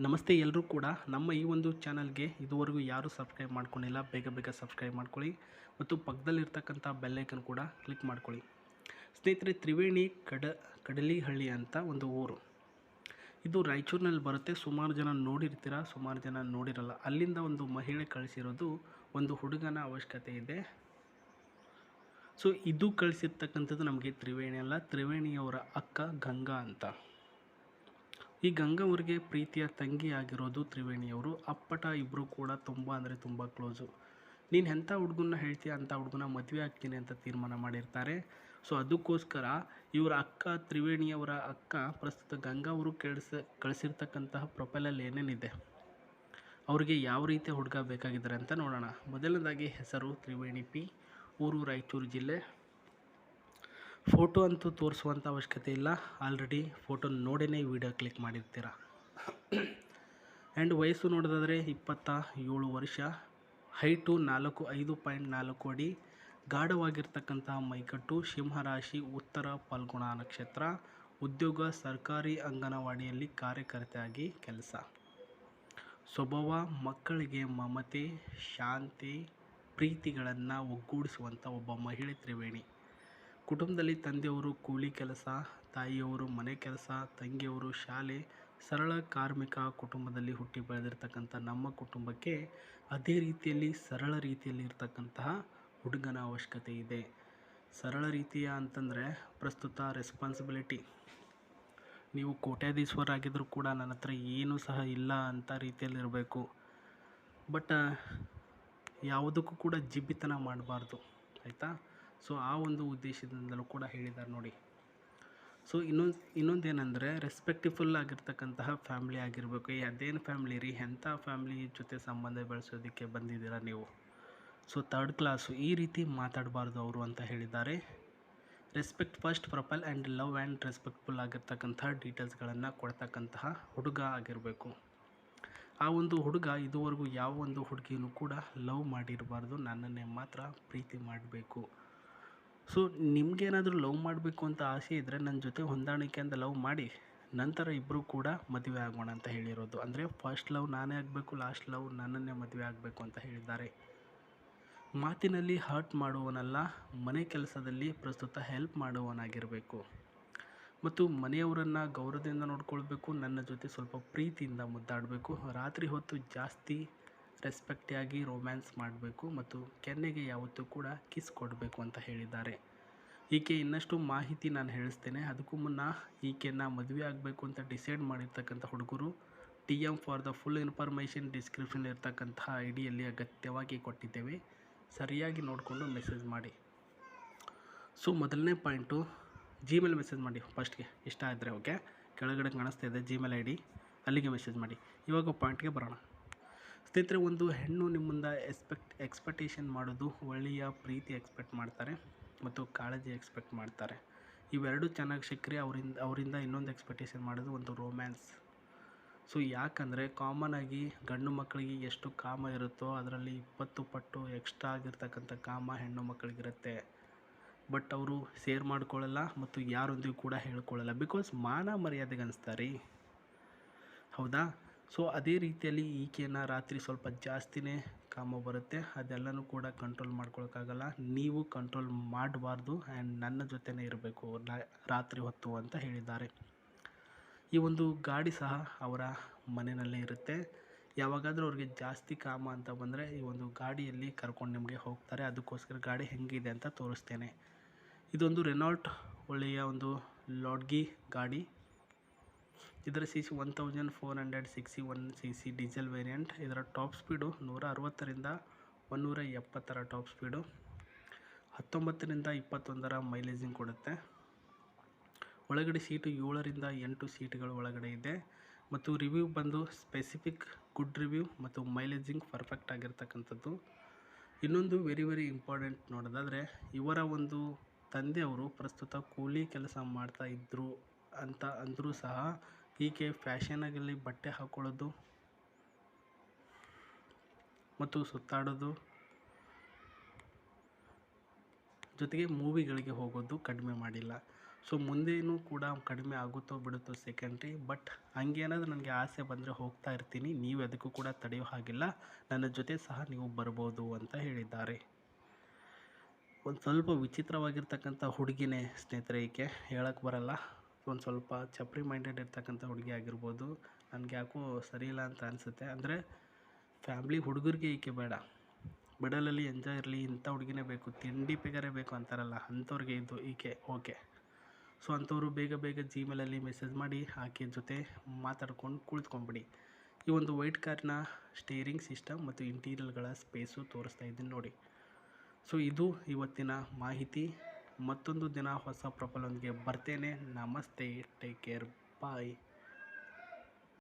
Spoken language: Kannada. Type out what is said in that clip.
ನಮಸ್ತೆ ಎಲ್ಲರೂ ಕೂಡ ನಮ್ಮ ಈ ಒಂದು ಚಾನಲ್ಗೆ ಇದುವರೆಗೂ ಯಾರು ಸಬ್ಸ್ಕ್ರೈಬ್ ಮಾಡ್ಕೊಂಡಿಲ್ಲ ಬೇಗ ಬೇಗ ಸಬ್ಸ್ಕ್ರೈಬ್ ಮಾಡ್ಕೊಳ್ಳಿ ಮತ್ತು ಪಕ್ಕದಲ್ಲಿರ್ತಕ್ಕಂಥ ಬೆಲ್ಲೈಕನ್ ಕೂಡ ಕ್ಲಿಕ್ ಮಾಡ್ಕೊಳ್ಳಿ. ಸ್ನೇಹಿತರೆ, ತ್ರಿವೇಣಿ ಕಡಲಿಹಳ್ಳಿ ಅಂತ ಒಂದು ಊರು. ಇದು ರಾಯಚೂರಿನಲ್ಲಿ ಬರುತ್ತೆ. ಸುಮಾರು ಜನ ನೋಡಿರ್ತೀರ, ಸುಮಾರು ಜನ ನೋಡಿರಲ್ಲ. ಅಲ್ಲಿಂದ ಒಂದು ಮಹಿಳೆ ಕಳಿಸಿರೋದು ಒಂದು ಹುಡುಗನ ಅವಶ್ಯಕತೆ ಇದೆ. ಸೊ ಇದು ಕಳಿಸಿರ್ತಕ್ಕಂಥದ್ದು ನಮಗೆ ತ್ರಿವೇಣಿ ಅಲ್ಲ, ತ್ರಿವೇಣಿಯವರ ಅಕ್ಕ ಗಂಗಾ ಅಂತ. ಈ ಗಂಗಾ ಅವರಿಗೆ ಪ್ರೀತಿಯ ತಂಗಿ ಆಗಿರೋದು ತ್ರಿವೇಣಿಯವರು. ಅಪ್ಪಟ ಇಬ್ಬರು ಕೂಡ ತುಂಬ ಅಂದರೆ ತುಂಬ ಕ್ಲೋಸು. ನೀನು ಎಂಥ ಹುಡುಗನ್ನ ಹೇಳ್ತೀಯ ಅಂಥ ಹುಡುಗನ ಮದುವೆ ಆಗ್ತೀನಿ ಅಂತ ತೀರ್ಮಾನ ಮಾಡಿರ್ತಾರೆ. ಸೊ ಅದಕ್ಕೋಸ್ಕರ ಇವರ ಅಕ್ಕ, ತ್ರಿವೇಣಿಯವರ ಅಕ್ಕ, ಪ್ರಸ್ತುತ ಗಂಗಾ ಅವರು ಕಳಿಸಿರ್ತಕ್ಕಂತಹ ಪ್ರೊಫೈಲಲ್ಲಿ ಏನೇನಿದೆ, ಅವರಿಗೆ ಯಾವ ರೀತಿಯ ಹುಡುಗ ಬೇಕಾಗಿದ್ದಾರೆ ಅಂತ ನೋಡೋಣ. ಮೊದಲನೇದಾಗಿ ಹೆಸರು ತ್ರಿವೇಣಿ ಪಿ, ಊರು ರಾಯಚೂರು ಜಿಲ್ಲೆ. ಫೋಟೋ ಅಂತೂ ತೋರಿಸುವಂಥ ಅವಶ್ಯಕತೆ ಇಲ್ಲ, ಆಲ್ರೆಡಿ ಫೋಟೋ ನೋಡೇ ವಿಡಿಯೋ ಕ್ಲಿಕ್ ಮಾಡಿರ್ತೀರ. ಆ್ಯಂಡ್ ವಯಸ್ಸು ನೋಡೋದಾದರೆ 27 ವರ್ಷ, ಹೈಟು 5.4 ಅಡಿ, ಗಾಢವಾಗಿರ್ತಕ್ಕಂತಹ ಮೈಕಟ್ಟು, ಸಿಂಹರಾಶಿ, ಉತ್ತರ ಫಲ್ಗುಣ ನಕ್ಷತ್ರ, ಉದ್ಯೋಗ ಸರ್ಕಾರಿ ಅಂಗನವಾಡಿಯಲ್ಲಿ ಕಾರ್ಯಕರ್ತೆಯಾಗಿ ಕೆಲಸ. ಸ್ವಭಾವ ಮಕ್ಕಳಿಗೆ ಮಮತೆ, ಶಾಂತಿ, ಪ್ರೀತಿಗಳನ್ನು ಒಗ್ಗೂಡಿಸುವಂಥ ಒಬ್ಬ ಮಹಿಳೆ ತ್ರಿವೇಣಿ. ಕುಟುಂಬದಲ್ಲಿ ತಂದೆಯವರು ಕೂಲಿ ಕೆಲಸ, ತಾಯಿಯವರು ಮನೆ ಕೆಲಸ, ತಂಗಿಯವರು ಶಾಲೆ. ಸರಳ ಕಾರ್ಮಿಕ ಕುಟುಂಬದಲ್ಲಿ ಹುಟ್ಟಿ ಬೆಳೆದಿರ್ತಕ್ಕಂಥ ನಮ್ಮ ಕುಟುಂಬಕ್ಕೆ ಅದೇ ರೀತಿಯಲ್ಲಿ ಸರಳ ರೀತಿಯಲ್ಲಿ ಇರ್ತಕ್ಕಂತಹ ಹುಡುಗನ ಅವಶ್ಯಕತೆ ಇದೆ. ಸರಳ ರೀತಿಯ ಅಂತಂದರೆ ಪ್ರಸ್ತುತ ರೆಸ್ಪಾನ್ಸಿಬಿಲಿಟಿ. ನೀವು ಕೋಟ್ಯಾಧೀಶ್ವರಾಗಿದ್ದರೂ ಕೂಡ ನನ್ನ ಹತ್ರ ಏನೂ ಸಹ ಇಲ್ಲ ಅಂತ ರೀತಿಯಲ್ಲಿರಬೇಕು. ಬಟ್ ಯಾವುದಕ್ಕೂ ಕೂಡ ಜಿಬ್ಬಿತನ ಮಾಡಬಾರ್ದು, ಆಯಿತಾ? ಸೊ ಆ ಒಂದು ಉದ್ದೇಶದಿಂದಲೂ ಕೂಡ ಹೇಳಿದ್ದಾರೆ ನೋಡಿ. ಸೊ ಇನ್ನೊಂದೇನೆಂದರೆ ರೆಸ್ಪೆಕ್ಟಿಫುಲ್ ಆಗಿರ್ತಕ್ಕಂತಹ ಫ್ಯಾಮ್ಲಿ ಆಗಿರಬೇಕು. ಅದೇನು ಫ್ಯಾಮ್ಲಿ ರೀ, ಎಂಥ ಫ್ಯಾಮ್ಲಿ ಜೊತೆ ಸಂಬಂಧ ಬೆಳೆಸೋದಕ್ಕೆ ಬಂದಿದ್ದೀರಾ ನೀವು? ಸೊ ಥರ್ಡ್ ಕ್ಲಾಸು, ಈ ರೀತಿ ಮಾತಾಡಬಾರ್ದು ಅವರು ಅಂತ ಹೇಳಿದ್ದಾರೆ. Respect first profile and love and respectful ಆಗಿರ್ತಕ್ಕಂತಹ ಡೀಟೇಲ್ಸ್ಗಳನ್ನು ಕೊಡ್ತಕ್ಕಂತಹ ಹುಡುಗ ಆಗಿರಬೇಕು. ಆ ಒಂದು ಹುಡುಗ ಇದುವರೆಗೂ ಯಾವ ಒಂದು ಹುಡುಗಿನೂ ಕೂಡ ಲವ್ ಮಾಡಿರಬಾರ್ದು, ನನ್ನನ್ನೇ ಮಾತ್ರ ಪ್ರೀತಿ ಮಾಡಬೇಕು. ಸೊ ನಿಮಗೇನಾದರೂ ಲವ್ ಮಾಡಬೇಕು ಅಂತ ಆಸೆ ಇದ್ದರೆ ನನ್ನ ಜೊತೆ ಹೊಂದಾಣಿಕೆಯಿಂದ ಲವ್ ಮಾಡಿ, ನಂತರ ಇಬ್ಬರು ಕೂಡ ಮದುವೆ ಆಗೋಣ ಅಂತ ಹೇಳಿರೋದು. ಅಂದರೆ ಫಸ್ಟ್ ಲವ್ ನಾನೇ ಆಗಬೇಕು, ಲಾಸ್ಟ್ ಲವ್ ನನ್ನನ್ನೇ ಮದುವೆ ಆಗಬೇಕು ಅಂತ ಹೇಳಿದ್ದಾರೆ. ಮಾತಿನಲ್ಲಿ ಹರ್ಟ್ ಮಾಡುವವನಲ್ಲ, ಮನೆ ಕೆಲಸದಲ್ಲಿ ಪ್ರಸ್ತುತ ಹೆಲ್ಪ್ ಮಾಡುವವನಾಗಿರಬೇಕು ಮತ್ತು ಮನೆಯವರನ್ನು ಗೌರವದಿಂದ ನೋಡ್ಕೊಳ್ಬೇಕು. ನನ್ನ ಜೊತೆ ಸ್ವಲ್ಪ ಪ್ರೀತಿಯಿಂದ ಮುದ್ದಾಡಬೇಕು. ರಾತ್ರಿ ಹೊತ್ತು ಜಾಸ್ತಿ ರೆಸ್ಪೆಕ್ಟಾಗಿ ರೊಮ್ಯಾನ್ಸ್ ಮಾಡಬೇಕು ಮತ್ತು ಕೆನ್ನೆಗೆ ಯಾವತ್ತೂ ಕೂಡ ಕಿಸ್ ಕೊಡಬೇಕು ಅಂತ ಹೇಳಿದ್ದಾರೆ. ಈಕೆ ಇನ್ನಷ್ಟು ಮಾಹಿತಿ ನಾನು ಹೇಳಿಸ್ತೇನೆ. ಅದಕ್ಕೂ ಮುನ್ನ ಈಕೆಯನ್ನು ಮದುವೆ ಆಗಬೇಕು ಅಂತ ಡಿಸೈಡ್ ಮಾಡಿರ್ತಕ್ಕಂಥ ಹುಡುಗರು TM for the full information description ಇರ್ತಕ್ಕಂತಹ ಐಡಿಯಲ್ಲಿ ಅಗತ್ಯವಾಗಿ ಕೊಟ್ಟಿದ್ದೇವೆ, ಸರಿಯಾಗಿ ನೋಡಿಕೊಂಡು ಮೆಸೇಜ್ ಮಾಡಿ. ಸೊ ಮೊದಲನೇ ಪಾಯಿಂಟು, ಜಿಮೇಲ್ ಮೆಸೇಜ್ ಮಾಡಿ ಫಸ್ಟ್ಗೆ, ಇಷ್ಟ ಆದರೆ ಓಕೆ. ಕೆಳಗಡೆ ಕಾಣಿಸ್ತಾ ಇದೆ ಜಿಮೇಲ್ ID, ಅಲ್ಲಿಗೆ ಮೆಸೇಜ್ ಮಾಡಿ. ಇವಾಗ ಪಾಯಿಂಟ್ಗೆ ಬರೋಣ. ಸ್ನೇಹಿತರೆ, ಒಂದು ಹೆಣ್ಣು ನಿಮ್ಮಿಂದ ಎಕ್ಸ್ಪೆಕ್ಟೇಷನ್ ಮಾಡೋದು ಒಳ್ಳೆಯ ಪ್ರೀತಿ ಎಕ್ಸ್ಪೆಕ್ಟ್ ಮಾಡ್ತಾರೆ ಮತ್ತು ಕಾಳಜಿ ಎಕ್ಸ್ಪೆಕ್ಟ್ ಮಾಡ್ತಾರೆ. ಇವೆರಡು ಚೆನ್ನಾಗಿ ಸಿಕ್ಕರೆ ಅವರಿಂದ ಇನ್ನೊಂದು ಎಕ್ಸ್ಪೆಕ್ಟೇಷನ್ ಮಾಡೋದು ಒಂದು ರೊಮ್ಯಾನ್ಸ್. ಸೊ ಯಾಕಂದರೆ ಕಾಮನಾಗಿ ಗಂಡು ಮಕ್ಕಳಿಗೆ ಎಷ್ಟು ಕಾಮ ಇರುತ್ತೋ ಅದರಲ್ಲಿ 20 ಪಟ್ಟು ಎಕ್ಸ್ಟ್ರಾ ಆಗಿರ್ತಕ್ಕಂಥ ಕಾಮ ಹೆಣ್ಣು ಮಕ್ಕಳಿಗಿರುತ್ತೆ. ಬಟ್ ಅವರು ಶೇರ್ ಮಾಡ್ಕೊಳ್ಳಲ್ಲ ಮತ್ತು ಯಾರೊಂದಿಗೂ ಕೂಡ ಹೇಳ್ಕೊಳ್ಳಲ್ಲ. ಬಿಕಾಸ್ ಮಾನ ಮರ್ಯಾದೆಗೆ ಅನಿಸ್ತಾರೆ, ಹೌದಾ? ಸೊ ಅದೇ ರೀತಿಯಲ್ಲಿ ಈಕೆಯನ್ನು ರಾತ್ರಿ ಸ್ವಲ್ಪ ಜಾಸ್ತಿನೇ ಕಾಮ ಬರುತ್ತೆ. ಅದೆಲ್ಲನೂ ಕೂಡ ಕಂಟ್ರೋಲ್ ಮಾಡ್ಕೊಳಕ್ಕಾಗಲ್ಲ. ನೀವು ಕಂಟ್ರೋಲ್ ಮಾಡಬಾರ್ದು ಆ್ಯಂಡ್ ನನ್ನ ಜೊತೆನೇ ಇರಬೇಕು ರಾತ್ರಿ ಹೊತ್ತು ಅಂತ ಹೇಳಿದ್ದಾರೆ. ಈ ಒಂದು ಗಾಡಿ ಸಹ ಅವರ ಮನೆಯಲ್ಲೇ ಇರುತ್ತೆ. ಯಾವಾಗಾದರೂ ಅವ್ರಿಗೆ ಜಾಸ್ತಿ ಕಾಮ ಅಂತ ಬಂದರೆ ಈ ಒಂದು ಗಾಡಿಯಲ್ಲಿ ಕರ್ಕೊಂಡು ನಿಮಗೆ ಹೋಗ್ತಾರೆ. ಅದಕ್ಕೋಸ್ಕರ ಗಾಡಿ ಹೆಂಗಿದೆ ಅಂತ ತೋರಿಸ್ತೇನೆ. ಇದೊಂದು ರೆನಾಲ್ಟ್ ಒಳ್ಳೆಯ ಒಂದು ಲಾಡ್ಗಿ ಗಾಡಿ. ಇದರ CC 1461cc ಡೀಸೆಲ್ ವೇರಿಯಂಟ್. ಇದರ ಟಾಪ್ ಸ್ಪೀಡು 160ರಿಂದ 170 ಟಾಪ್ ಸ್ಪೀಡು, 19ರಿಂದ 21 ಮೈಲೇಜಿಂಗ್ ಕೊಡುತ್ತೆ. ಒಳಗಡೆ ಸೀಟು 7ರಿಂದ 8 ಸೀಟುಗಳು ಒಳಗಡೆ ಇದೆ ಮತ್ತು ರಿವ್ಯೂ ಬಂದು ಸ್ಪೆಸಿಫಿಕ್ ಗುಡ್ ರಿವ್ಯೂ ಮತ್ತು ಮೈಲೇಜಿಂಗ್ ಪರ್ಫೆಕ್ಟ್ ಆಗಿರ್ತಕ್ಕಂಥದ್ದು. ಇನ್ನೊಂದು ವೆರಿ ಇಂಪಾರ್ಟೆಂಟ್ ನೋಡೋದಾದರೆ, ಇವರ ಒಂದು ತಂದೆಯವರು ಪ್ರಸ್ತುತ ಕೂಲಿ ಕೆಲಸ ಮಾಡ್ತಾ ಇದ್ದರು ಅಂತ ಅಂದರೂ ಸಹ ಈಕೆ ಫ್ಯಾಷನಾಗಲ್ಲಿ ಬಟ್ಟೆ ಹಾಕ್ಕೊಳ್ಳೋದು ಮತ್ತು ಸುತ್ತಾಡೋದು ಜೊತೆಗೆ ಮೂವಿಗಳಿಗೆ ಹೋಗೋದು ಕಡಿಮೆ ಮಾಡಿಲ್ಲ. ಸೊ ಮುಂದೇನೂ ಕೂಡ ಕಡಿಮೆ ಆಗುತ್ತೋ ಬಿಡುತ್ತೋ ಸೆಕೆಂಡ್ರಿ, ಬಟ್ ಹಂಗೇನಾದ್ರೂ ನನಗೆ ಆಸೆ ಬಂದರೆ ಹೋಗ್ತಾ ಇರ್ತೀನಿ. ನೀವು ಅದಕ್ಕೂ ಕೂಡ ತಡೆಯೋ ಹಾಗಿಲ್ಲ, ನನ್ನ ಜೊತೆ ಸಹ ನೀವು ಬರ್ಬೋದು ಅಂತ ಹೇಳಿದ್ದಾರೆ. ಒಂದು ಸ್ವಲ್ಪ ವಿಚಿತ್ರವಾಗಿರ್ತಕ್ಕಂಥ ಹುಡುಗಿನೇ ಸ್ನೇಹಿತರೆ ಈಕೆ, ಹೇಳಕ್ಕೆ ಬರಲ್ಲ. ಒಂದು ಸ್ವಲ್ಪ ಚಪ್ರಿ ಮೈಂಡೆಡ್ ಇರ್ತಕ್ಕಂಥ ಹುಡುಗಿ ಆಗಿರ್ಬೋದು. ನನಗೆ ಯಾಕೋ ಸರಿ ಇಲ್ಲ ಅಂತ ಅನಿಸುತ್ತೆ. ಅಂದರೆ ಫ್ಯಾಮ್ಲಿ ಹುಡುಗರಿಗೆ ಈಕೆ ಬೇಡ, ಮಿಡಲಲ್ಲಿ ಎಂಜಾಯ್ ಇರಲಿ, ಇಂಥ ಹುಡುಗಿನೇ ಬೇಕು, ತಿಂಡಿ ಪಿಗರೇ ಬೇಕು ಅಂತಾರಲ್ಲ, ಅಂಥವ್ರಿಗೆ ಇದು ಈಕೆ ಓಕೆ. ಸೊ ಅಂಥವ್ರು ಬೇಗ ಬೇಗ ಜಿಮೇಲಲ್ಲಿ ಮೆಸೇಜ್ ಮಾಡಿ ಆಕೆ ಜೊತೆ ಮಾತಾಡ್ಕೊಂಡು ಕುಳಿತ್ಕೊಂಡ್ಬಿಡಿ. ಈ ಒಂದು ವೈಟ್ ಕಾರಿನ ಸ್ಟೇರಿಂಗ್ ಸಿಸ್ಟಮ್ ಮತ್ತು ಇಂಟೀರಿಯರ್ಗಳ ಸ್ಪೇಸು ತೋರಿಸ್ತಾ ಇದ್ದೀನಿ ನೋಡಿ. ಸೊ ಇದು ಇವತ್ತಿನ ಮಾಹಿತಿ. ಮತ್ತೊಂದು ದಿನ ಹೊಸ ಪ್ರೊಫೈಲೊಂದಿಗೆ ಬರ್ತೇನೆ. ನಮಸ್ತೆ, ಟೇಕ್ ಕೇರ್, ಬಾಯ್.